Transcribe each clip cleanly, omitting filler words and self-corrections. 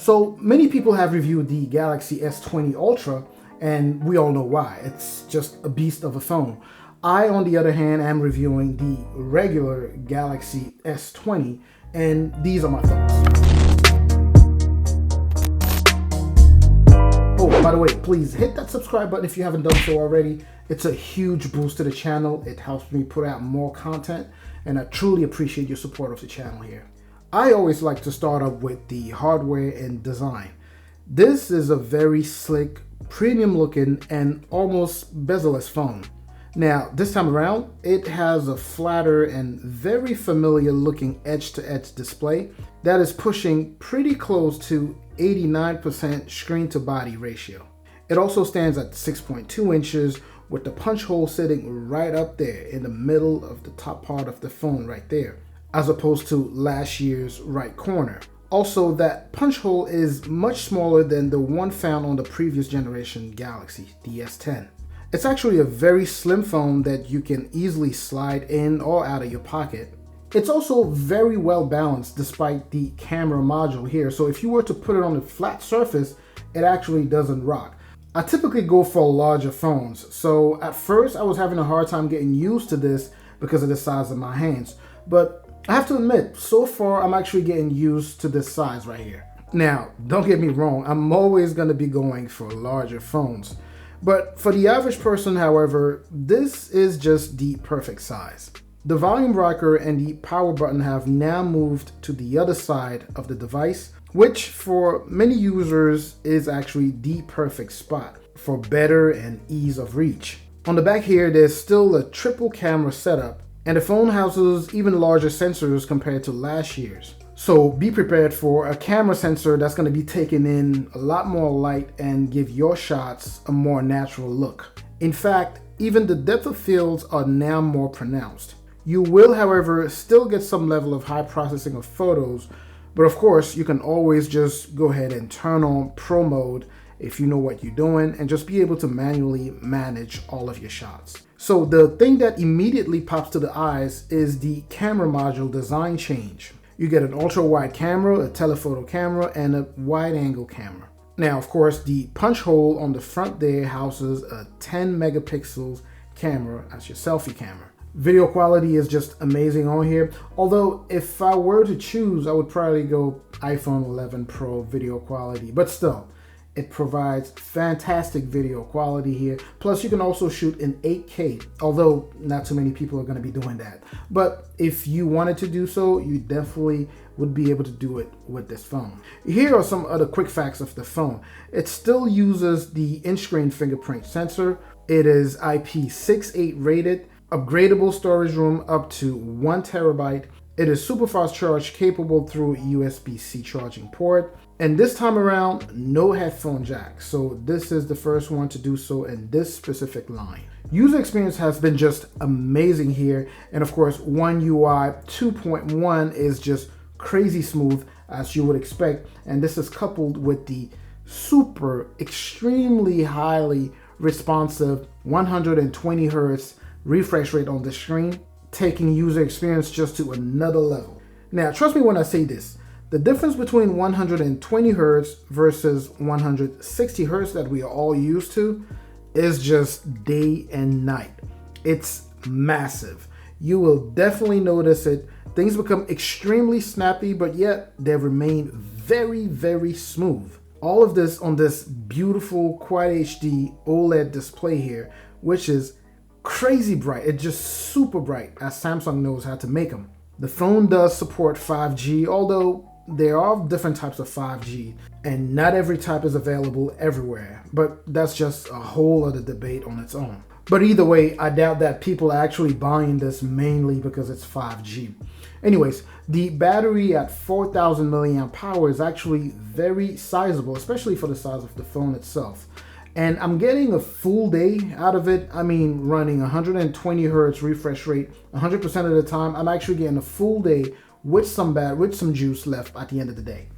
So many people have reviewed the Galaxy S20 Ultra, and we all know why. It's just a beast of a phone. I, on the other hand, am reviewing the regular Galaxy S20, and these are my thoughts. Oh, by the way, please hit that subscribe button if you haven't done so already. It's a huge boost to the channel. It helps me put out more content, and I truly appreciate your support of the channel here. I always like to start up with the hardware and design. This is a very slick, premium looking, and almost bezel-less phone. Now, this time around, it has a flatter and very familiar looking edge-to-edge display that is pushing pretty close to 89% screen-to-body ratio. It also stands at 6.2 inches with the punch hole sitting right up there in the middle of the top part of the phone right there, as opposed to last year's right corner. Also, that punch hole is much smaller than the one found on the previous generation Galaxy, the S10. It's actually a very slim phone that you can easily slide in or out of your pocket. It's also very well balanced despite the camera module here, so if you were to put it on a flat surface, it actually doesn't rock. I typically go for larger phones, so at first I was having a hard time getting used to this because of the size of my hands, but I have to admit, so far I'm actually getting used to this size right here. Now, don't get me wrong, I'm always going to be going for larger phones. But for the average person, however, this is just the perfect size. The volume rocker and the power button have now moved to the other side of the device, which for many users is actually the perfect spot for better and ease of reach. On the back here, there's still a triple camera setup, and the phone houses even larger sensors compared to last year's. So be prepared for a camera sensor that's going to be taking in a lot more light and give your shots a more natural look. In fact, even the depth of fields are now more pronounced. You will, however, still get some level of high processing of photos, but of course you can always just go ahead and turn on Pro mode if you know what you're doing and just be able to manually manage all of your shots. So the thing that immediately pops to the eyes is the camera module design change. You get an ultra wide camera, a telephoto camera, and a wide angle camera. Now, of course, the punch hole on the front there houses a 10 megapixels camera as your selfie camera. Video quality is just amazing on here. Although if I were to choose, I would probably go iPhone 11 Pro video quality, but still, it provides fantastic video quality here. Plus, you can also shoot in 8K, although not too many people are going to be doing that. But if you wanted to do so, you definitely would be able to do it with this phone. Here are some other quick facts of the phone. It still uses the in-screen fingerprint sensor. It is IP68 rated, upgradable storage room up to 1 terabyte. It is super fast charge capable through USB-C charging port. And this time around, no headphone jack. So this is the first one to do so in this specific line. User experience has been just amazing here. And of course, One UI 2.1 is just crazy smooth as you would expect. And this is coupled with the super extremely highly responsive 120 Hertz refresh rate on the screen, taking user experience just to another level. Now, trust me when I say this, the difference between 120 Hertz versus 160 Hertz that we are all used to is just day and night. It's massive. You will definitely notice it. Things become extremely snappy, but yet they remain very, very smooth. All of this on this beautiful Quad HD OLED display here, which is crazy bright. It's just super bright, as Samsung knows how to make them. The phone does support 5G, although there are different types of 5G, and not every type is available everywhere, but that's just a whole other debate on its own. But either way, I doubt that people are actually buying this mainly because it's 5G. Anyways, the battery at 4,000 milliamp hour is actually very sizable, especially for the size of the phone itself. And I'm getting a full day out of it. I mean, running 120 Hertz refresh rate 100% of the time, I'm actually getting a full day with some juice left at the end of the day.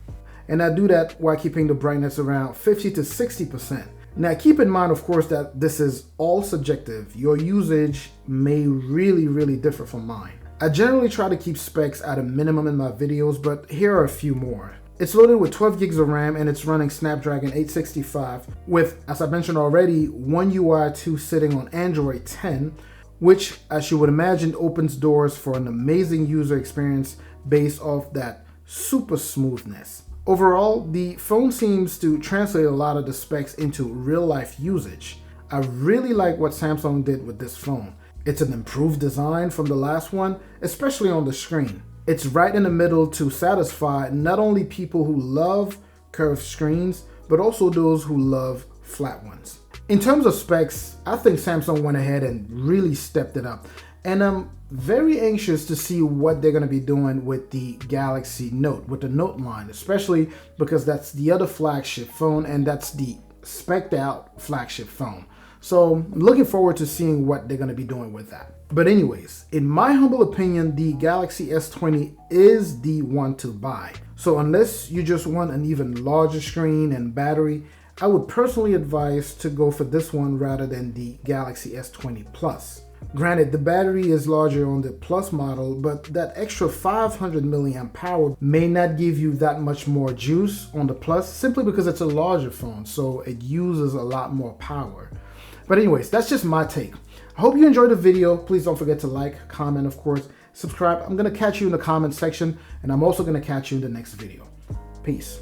And I do that while keeping the brightness around 50 to 60%. Now, keep in mind, of course, that this is all subjective. Your usage may really differ from mine. I generally try to keep specs at a minimum in my videos, but here are a few more. It's loaded with 12 gigs of RAM and it's running Snapdragon 865 with, as I mentioned already, One UI 2 sitting on Android 10, which, as you would imagine, opens doors for an amazing user experience based off that super smoothness. Overall, the phone seems to translate a lot of the specs into real-life usage. I really like what Samsung did with this phone. It's an improved design from the last one, especially on the screen. It's right in the middle to satisfy not only people who love curved screens, but also those who love flat ones. In terms of specs, I think Samsung went ahead and really stepped it up. And I'm very anxious to see what they're going to be doing with the Galaxy Note, with the Note line, especially because that's the other flagship phone and that's the spec'd out flagship phone. So I'm looking forward to seeing what they're going to be doing with that. But anyways, in my humble opinion, the Galaxy S20 is the one to buy. So unless you just want an even larger screen and battery, I would personally advise to go for this one rather than the Galaxy S20 Plus. Granted, the battery is larger on the Plus model, but that extra 500 milliamp power may not give you that much more juice on the Plus simply because it's a larger phone, so it uses a lot more power. But anyways, that's just my take. I hope you enjoyed the video. Please don't forget to like, comment, of course, subscribe. I'm going to catch you in the comment section, and I'm also going to catch you in the next video. Peace.